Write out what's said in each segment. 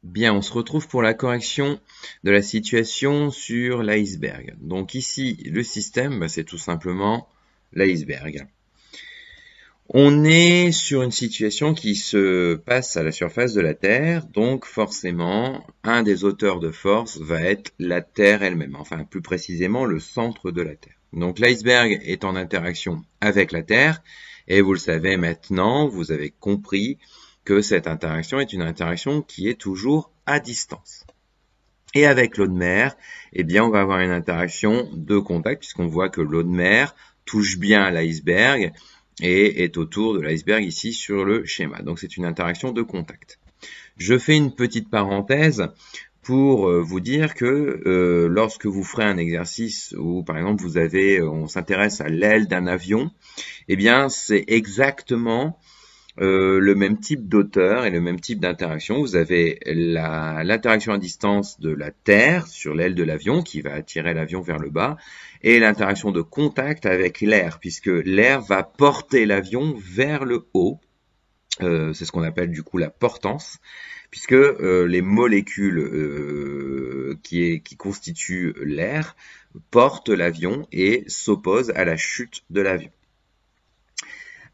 Bien, on se retrouve pour la correction de la situation sur l'iceberg. Donc ici, le système, c'est tout simplement l'iceberg. On est sur une situation qui se passe à la surface de la Terre, donc forcément, un des auteurs de force va être la Terre elle-même, enfin plus précisément le centre de la Terre. Donc l'iceberg est en interaction avec la Terre, et vous le savez maintenant, vous avez compris que cette interaction est une interaction qui est toujours à distance. Et avec l'eau de mer, eh bien, on va avoir une interaction de contact, puisqu'on voit que l'eau de mer touche bien l'iceberg et est autour de l'iceberg ici sur le schéma. Donc c'est une interaction de contact. Je fais une petite parenthèse pour vous dire que lorsque vous ferez un exercice où par exemple on s'intéresse à l'aile d'un avion, eh bien c'est exactement le même type d'auteur et le même type d'interaction. Vous avez l'interaction à distance de la Terre sur l'aile de l'avion qui va attirer l'avion vers le bas et l'interaction de contact avec l'air puisque l'air va porter l'avion vers le haut. C'est ce qu'on appelle du coup la portance puisque les molécules qui constituent l'air portent l'avion et s'opposent à la chute de l'avion.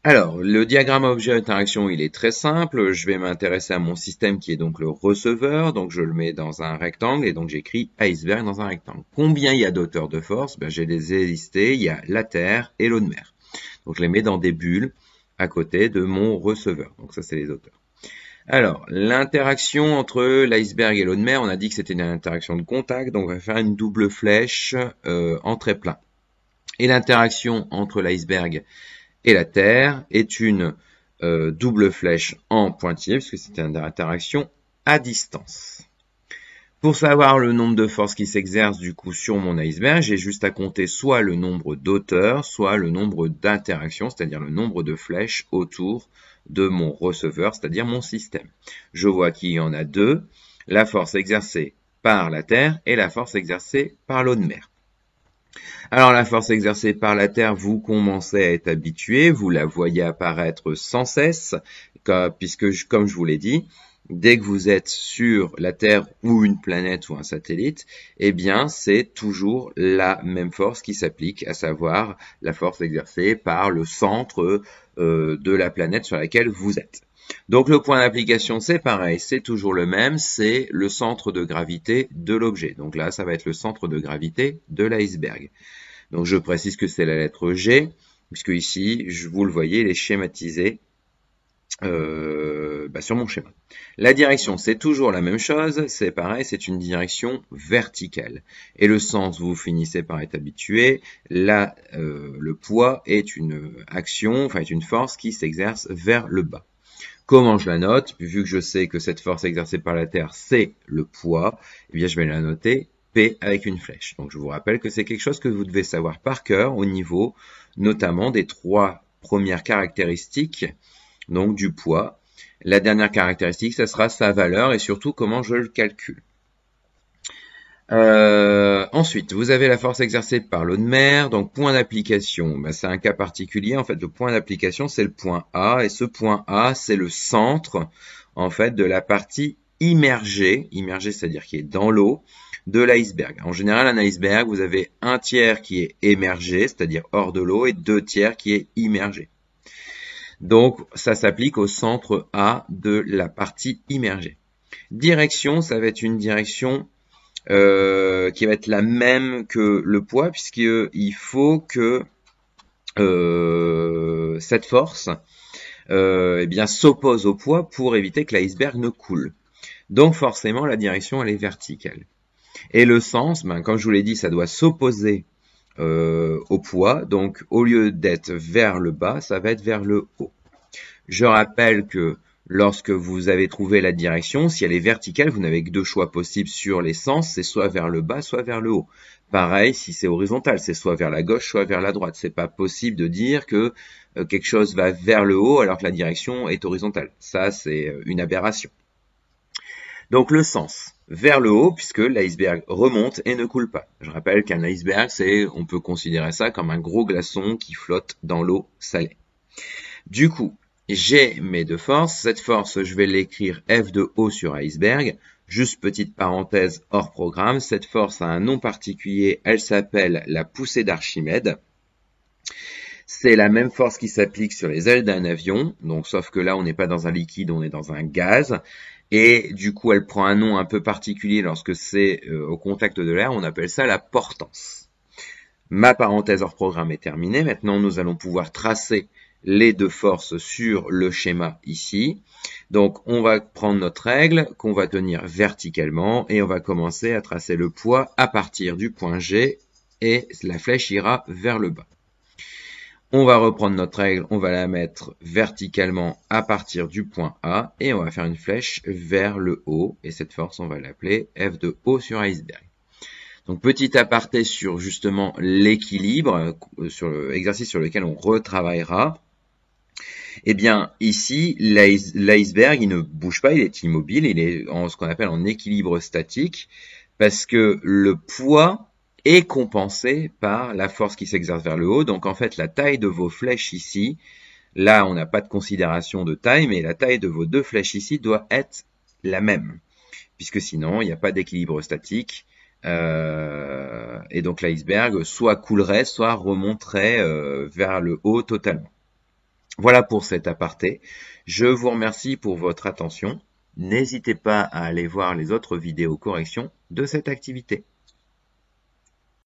Alors, le diagramme objet-interaction, il est très simple. Je vais m'intéresser à mon système qui est donc le receveur. Donc, je le mets dans un rectangle et donc j'écris iceberg dans un rectangle. Combien il y a d'auteurs de force? Ben, j'ai les ai listés. Il y a la Terre et l'eau de mer. Donc, je les mets dans des bulles à côté de mon receveur. Donc, ça, c'est les auteurs. Alors, l'interaction entre l'iceberg et l'eau de mer, on a dit que c'était une interaction de contact. Donc, on va faire une double flèche en trait plein. Et l'interaction entre l'iceberg et la Terre est une double flèche en pointillé, puisque c'est une interaction à distance. Pour savoir le nombre de forces qui s'exercent du coup sur mon iceberg, j'ai juste à compter soit le nombre d'auteurs, soit le nombre d'interactions, c'est-à-dire le nombre de flèches autour de mon receveur, c'est-à-dire mon système. Je vois qu'il y en a deux, la force exercée par la Terre et la force exercée par l'eau de mer. Alors la force exercée par la Terre, vous commencez à être habitué, vous la voyez apparaître sans cesse, puisque comme je vous l'ai dit, dès que vous êtes sur la Terre ou une planète ou un satellite, eh bien c'est toujours la même force qui s'applique, à savoir la force exercée par le centre de la planète sur laquelle vous êtes. Donc le point d'application c'est pareil, c'est toujours le même, c'est le centre de gravité de l'objet. Donc là ça va être le centre de gravité de l'iceberg. Donc je précise que c'est la lettre G, puisque ici, vous le voyez, il est schématisé sur mon schéma. La direction, c'est toujours la même chose, c'est pareil, c'est une direction verticale. Et le sens, vous finissez par être habitué, là, le poids est une action, enfin est une force qui s'exerce vers le bas. Comment je la note? Vu que je sais que cette force exercée par la Terre, c'est le poids, eh bien je vais la noter P avec une flèche. Donc je vous rappelle que c'est quelque chose que vous devez savoir par cœur au niveau notamment des trois premières caractéristiques donc du poids. La dernière caractéristique, ça sera sa valeur et surtout comment je le calcule. Ensuite, vous avez la force exercée par l'eau de mer, donc point d'application, c'est un cas particulier, en fait le point d'application c'est le point A, et ce point A c'est le centre en fait de la partie immergée c'est-à-dire qui est dans l'eau, de l'iceberg. En général un iceberg, vous avez un tiers qui est émergé, c'est-à-dire hors de l'eau, et deux tiers qui est immergé. Donc ça s'applique au centre A de la partie immergée. Direction, ça va être une direction qui va être la même que le poids, puisqu'il faut que cette force s'oppose au poids pour éviter que l'iceberg ne coule. Donc forcément, la direction, elle est verticale. Et le sens, comme je vous l'ai dit, ça doit s'opposer au poids. Donc au lieu d'être vers le bas, ça va être vers le haut. Je rappelle que lorsque vous avez trouvé la direction, si elle est verticale, vous n'avez que deux choix possibles sur les sens, c'est soit vers le bas, soit vers le haut. Pareil, si c'est horizontal, c'est soit vers la gauche, soit vers la droite. C'est pas possible de dire que quelque chose va vers le haut alors que la direction est horizontale. Ça, c'est une aberration. Donc le sens, vers le haut, puisque l'iceberg remonte et ne coule pas. Je rappelle qu'un iceberg, on peut considérer ça comme un gros glaçon qui flotte dans l'eau salée. Du coup, j'ai mes deux forces. Cette force, je vais l'écrire F de O sur iceberg. Juste petite parenthèse hors programme. Cette force a un nom particulier. Elle s'appelle la poussée d'Archimède. C'est la même force qui s'applique sur les ailes d'un avion. Donc, sauf que là, on n'est pas dans un liquide, on est dans un gaz. Et du coup, elle prend un nom un peu particulier lorsque c'est au contact de l'air. On appelle ça la portance. Ma parenthèse hors programme est terminée. Maintenant, nous allons pouvoir tracer les deux forces sur le schéma ici. Donc, on va prendre notre règle qu'on va tenir verticalement et on va commencer à tracer le poids à partir du point G et la flèche ira vers le bas. On va reprendre notre règle, on va la mettre verticalement à partir du point A et on va faire une flèche vers le haut et cette force, on va l'appeler F de O sur iceberg. Donc, petit aparté sur justement l'équilibre, sur l'exercice sur lequel on retravaillera. Eh bien, ici, l'iceberg, il ne bouge pas, il est immobile, il est en ce qu'on appelle en équilibre statique, parce que le poids est compensé par la force qui s'exerce vers le haut. Donc, en fait, la taille de vos flèches ici, là, on n'a pas de considération de taille, mais la taille de vos deux flèches ici doit être la même, puisque sinon, il n'y a pas d'équilibre statique. Et donc l'iceberg soit coulerait, soit remonterait vers le haut totalement. Voilà pour cet aparté. Je vous remercie pour votre attention. N'hésitez pas à aller voir les autres vidéos corrections de cette activité.